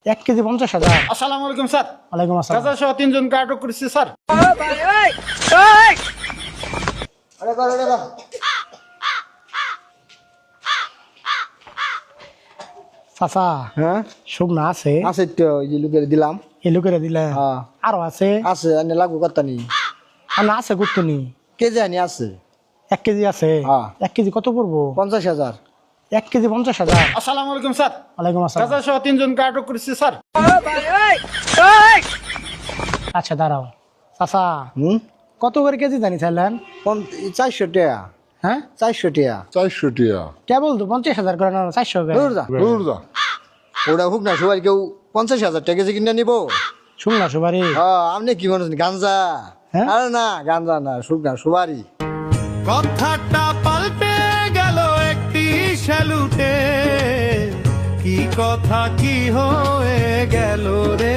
1 KG 50,000। আসসালামু আলাইকুম sir. ওয়ালাইকুম আসসালাম। গাজা সহ 3 জন আটক করেছি স্যার। চাচা হ্যাঁ শুকনা আছে? আছে তো ওই যে লোকের দিলাম। এলু করে দিলে হ্যাঁ আরো আছে? আছে আনি লাগু কথা নি আর না আছে গুতুনি? কেজি আনি আছে 1 কেজি আছে? হ্যাঁ। 1 কেজি কত পড়বো? 50,000। 1 কেজি 50,000। আসসালামু আলাইকুম স্যার। ওয়ালাইকুম আসসালাম। গাজা সহ 3 জন আটক করেছি স্যার। আচ্ছা দাঁড়াও চাচা, কত করে কেজি জানি চাইলেন? 400 টাকা। হ্যাঁ 400 টাকা। 400 টাকা। কেবল তো 50,000 করে না 400 করে? দূর যা। দূর যা। ওটা হোক না সবাই কেউ 50,000 টাকা কেজি কিনে নিবো। শুনলা সুবারি? হ্যাঁ আপনি কি মানুষ গাঞ্জা? হ্যাঁ? আরে না গাঞ্জা না শুকনা সুবারি। কথাটা পাল্টে গেল একটি স্যালুটে, কি কথা কি হয়ে গেল রে।